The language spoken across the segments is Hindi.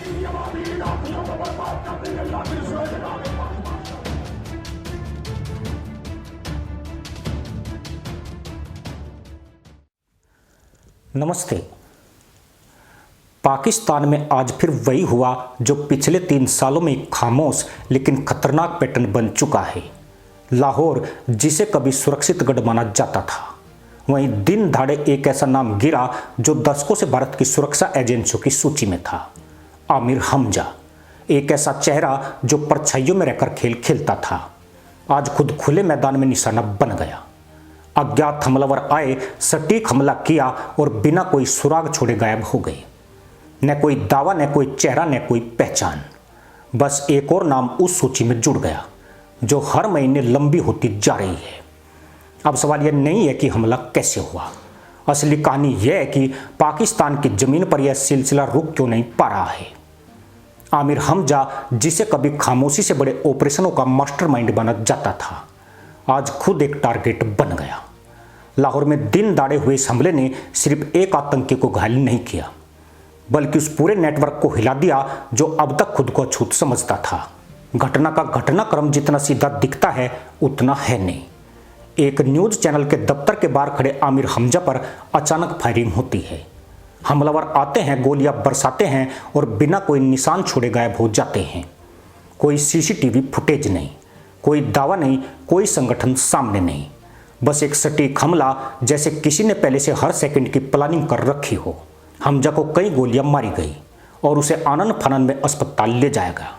नमस्ते। पाकिस्तान में आज फिर वही हुआ जो पिछले 3 सालों में एक खामोश लेकिन खतरनाक पैटर्न बन चुका है। लाहौर, जिसे कभी सुरक्षित गढ़ माना जाता था, वहीं दिन दहाड़े एक ऐसा नाम गिरा जो दशकों से भारत की सुरक्षा एजेंसियों की सूची में था। आमिर हमजा, एक ऐसा चेहरा जो परछाइयों में रहकर खेल खेलता था, आज खुद खुले मैदान में निशाना बन गया। अज्ञात हमलावर आए, सटीक हमला किया और बिना कोई सुराग छोड़े गायब हो गए। न कोई दावा, न कोई चेहरा, न कोई पहचान, बस एक और नाम उस सूची में जुड़ गया जो हर महीने लंबी होती जा रही है। अब सवाल यह नहीं है कि हमला कैसे हुआ, असली कहानी यह है कि पाकिस्तान की जमीन पर यह सिलसिला रुक क्यों नहीं पा रहा है। आमिर हमजा, जिसे कभी खामोशी से बड़े ऑपरेशनों का मास्टरमाइंड माना जाता था, आज खुद एक टारगेट बन गया। लाहौर में दिन दाड़े हुए इस हमले ने सिर्फ एक आतंकी को घायल नहीं किया, बल्कि उस पूरे नेटवर्क को हिला दिया जो अब तक खुद को अछूत समझता था। घटना का घटनाक्रम जितना सीधा दिखता है उतना है नहीं। एक न्यूज चैनल के दफ्तर के बाहर खड़े आमिर हमजा पर अचानक फायरिंग होती है। हमलावर आते हैं, गोलियां बरसाते हैं और बिना कोई निशान छोड़े गायब हो जाते हैं। कोई सीसीटीवी फुटेज नहीं, कोई दावा नहीं, कोई संगठन सामने नहीं, बस एक सटीक हमला जैसे किसी ने पहले से हर सेकंड की प्लानिंग कर रखी हो। हमजा को कई गोलियां मारी गई और उसे आनन फानन में अस्पताल ले जाया गया,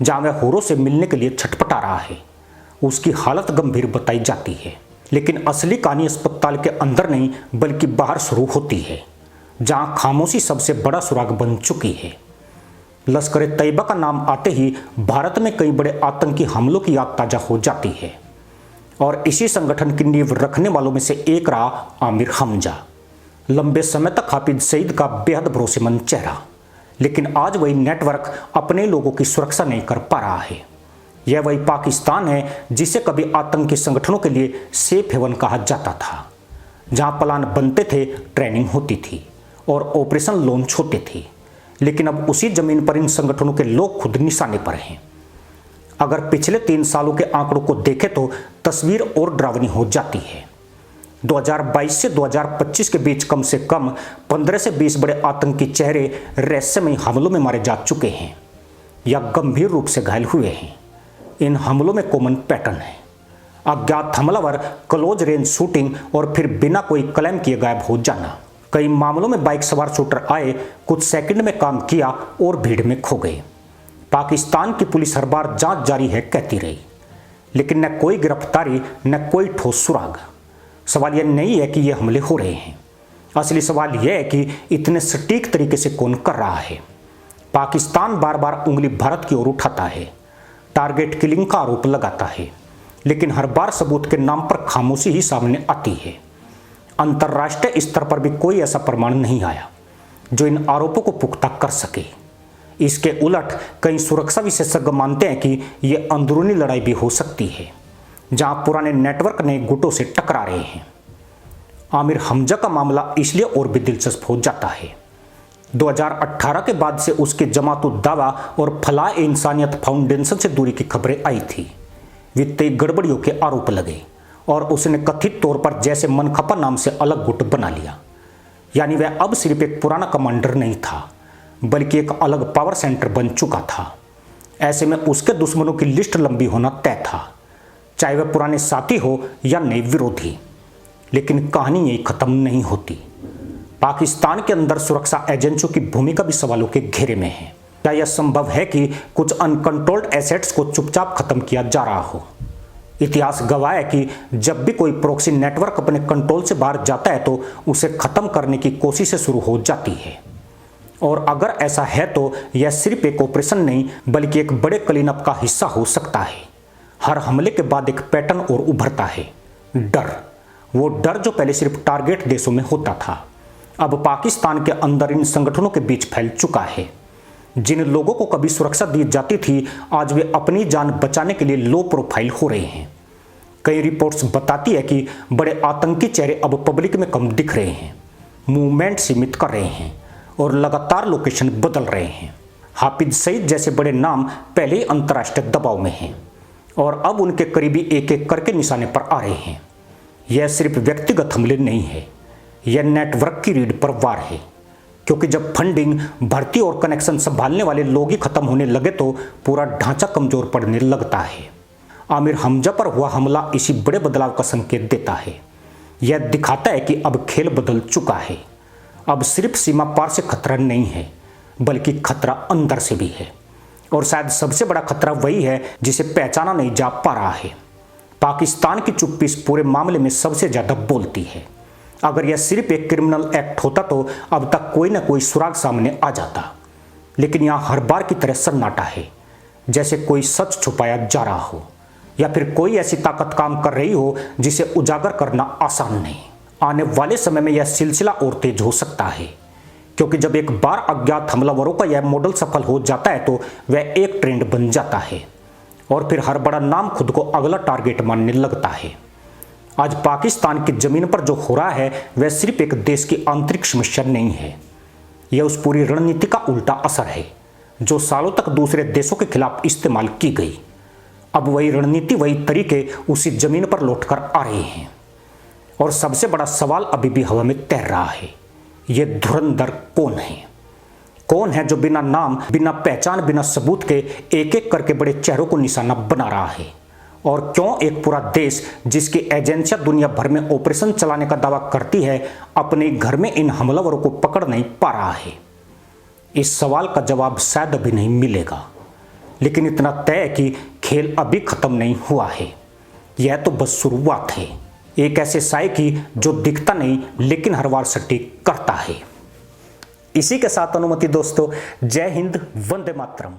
जहां वह होरों से मिलने के लिए छटपटा रहा है। उसकी हालत गंभीर बताई जाती है, लेकिन असली कहानी अस्पताल के अंदर नहीं बल्कि बाहर शुरू होती है, जहां खामोशी सबसे बड़ा सुराग बन चुकी है। लश्कर ए तैयबा का नाम आते ही भारत में कई बड़े आतंकी हमलों की याद ताजा हो जाती है, और इसी संगठन की नींव रखने वालों में से एक रहा आमिर हमजा। लंबे समय तक हाफिज सईद का बेहद भरोसेमंद चेहरा, लेकिन आज वही नेटवर्क अपने लोगों की सुरक्षा नहीं कर पा रहा है। यह वही पाकिस्तान है जिसे कभी आतंकी संगठनों के लिए सेफ हेवन कहा जाता था, जहां प्लान बनते थे, ट्रेनिंग होती थी और ऑपरेशन लॉन्च होते थे। लेकिन अब उसी जमीन पर इन संगठनों के लोग खुद निशाने पर हैं। अगर पिछले 3 सालों के आंकड़ों को देखें तो तस्वीर और डरावनी हो जाती है। 2022 से 2025 के बीच कम से कम 15 से 20 बड़े आतंकी चेहरे रहस्यमयी हमलों में मारे जा चुके हैं या गंभीर रूप से घायल हुए हैं। इन हमलों में कॉमन पैटर्न है: अज्ञात हमलावर, क्लोज रेंज शूटिंग और फिर बिना कोई क्लेम किए गायब हो जाना। कई मामलों में बाइक सवार शूटर आए, कुछ सेकंड में काम किया और भीड़ में खो गए। पाकिस्तान की पुलिस हर बार जांच जारी है कहती रही, लेकिन न कोई गिरफ्तारी, न कोई ठोस सुराग। सवाल यह नहीं है कि ये हमले हो रहे हैं, असली सवाल यह है कि इतने सटीक तरीके से कौन कर रहा है। पाकिस्तान बार बार उंगली भारत की ओर उठाता है, टारगेट किलिंग का आरोप लगाता है, लेकिन हर बार सबूत के नाम पर खामोशी ही सामने आती है। अंतर्राष्ट्रीय स्तर पर भी कोई ऐसा प्रमाण नहीं आया जो इन आरोपों को पुख्ता कर सके। इसके उलट कई सुरक्षा विशेषज्ञ मानते हैं कि यह अंदरूनी लड़ाई भी हो सकती है, जहां पुराने नेटवर्क नए गुटों से टकरा रहे हैं। आमिर हमजा का मामला इसलिए और भी दिलचस्प हो जाता है। 2018 के बाद से उसके जमातुद दावा और फलाह इंसानियत फाउंडेशन से दूरी की खबरें आई थी। वित्तीय गड़बड़ियों के आरोप लगे और उसने कथित तौर पर जैसे मनखपा नाम से अलग गुट बना लिया। यानी वह अब सिर्फ एक पुराना कमांडर नहीं था, बल्कि एक अलग पावर सेंटर बन चुका था। ऐसे में उसके दुश्मनों की लिस्ट लंबी होना तय था, चाहे वह पुराने साथी हो या नए विरोधी। लेकिन कहानी यही खत्म नहीं होती। पाकिस्तान के अंदर सुरक्षा एजेंसियों की भूमिका भी सवालों के घेरे में है। क्या यह संभव है कि कुछ अनकंट्रोल्ड एसेट्स को चुपचाप खत्म किया जा रहा हो? इतिहास गवाह है कि जब भी कोई प्रॉक्सी नेटवर्क अपने कंट्रोल से बाहर जाता है तो उसे खत्म करने की कोशिशें शुरू हो जाती है। और अगर ऐसा है तो यह सिर्फ एक ऑपरेशन नहीं बल्कि एक बड़े क्लीनअप का हिस्सा हो सकता है। हर हमले के बाद एक पैटर्न और उभरता है: डर। वो डर जो पहले सिर्फ टारगेट देशों में होता था, अब पाकिस्तान के अंदर इन संगठनों के बीच फैल चुका है। जिन लोगों को कभी सुरक्षा दी जाती थी, आज वे अपनी जान बचाने के लिए लो प्रोफाइल हो रहे हैं। कई रिपोर्ट्स बताती है कि बड़े आतंकी चेहरे अब पब्लिक में कम दिख रहे हैं, मूवमेंट सीमित कर रहे हैं और लगातार लोकेशन बदल रहे हैं। हाफिज सईद जैसे बड़े नाम पहले ही अंतर्राष्ट्रीय दबाव में हैं और अब उनके करीबी एक एक करके निशाने पर आ रहे हैं। यह सिर्फ व्यक्तिगत हमले नहीं है, यह नेटवर्क की रीढ़ पर वार है, क्योंकि जब फंडिंग, भर्ती और कनेक्शन संभालने वाले लोग ही खत्म होने लगे तो पूरा ढांचा कमजोर पड़ने लगता है। आमिर हमजा पर हुआ हमला इसी बड़े बदलाव का संकेत देता है। यह दिखाता है कि अब खेल बदल चुका है। अब सिर्फ सीमा पार से खतरा नहीं है, बल्कि खतरा अंदर से भी है, और शायद सबसे बड़ा खतरा वही है जिसे पहचाना नहीं जा पा रहा है। पाकिस्तान की चुप्पी इस पूरे मामले में सबसे ज्यादा बोलती है। अगर यह सिर्फ एक क्रिमिनल एक्ट होता तो अब तक कोई ना कोई सुराग सामने आ जाता, लेकिन यहां हर बार की तरह सन्नाटा है, जैसे कोई सच छुपाया जा रहा हो या फिर कोई ऐसी ताकत काम कर रही हो जिसे उजागर करना आसान नहीं। आने वाले समय में यह सिलसिला और तेज हो सकता है, क्योंकि जब एक बार अज्ञात हमलावरों का यह मॉडल सफल हो जाता है तो वह एक ट्रेंड बन जाता है और फिर हर बड़ा नाम खुद को अगला टारगेट मानने लगता है। आज पाकिस्तान की जमीन पर जो हो रहा है वह सिर्फ एक देश की आंतरिक समस्या नहीं है, यह उस पूरी रणनीति का उल्टा असर है जो सालों तक दूसरे देशों के खिलाफ इस्तेमाल की गई। अब वही रणनीति, वही तरीके उसी जमीन पर लौटकर आ रहे हैं, और सबसे बड़ा सवाल अभी भी हवा में तैर रहा है, ये धुरंधर कौन है? कौन है जो बिना नाम, बिना पहचान, बिना सबूत के एक एक करके बड़े चेहरों को निशाना बना रहा है? और क्यों एक पूरा देश जिसकी एजेंसियां दुनिया भर में ऑपरेशन चलाने का दावा करती है, अपने घर में इन हमलावरों को पकड़ नहीं पा रहा है? इस सवाल का जवाब शायद अभी नहीं मिलेगा, लेकिन इतना तय है कि खेल अभी खत्म नहीं हुआ है। यह तो बस शुरुआत है, एक ऐसे साए की जो दिखता नहीं लेकिन हर बार सटीक करता है। इसी के साथ अनुमति दोस्तों, जय हिंद, वंदे मातरम।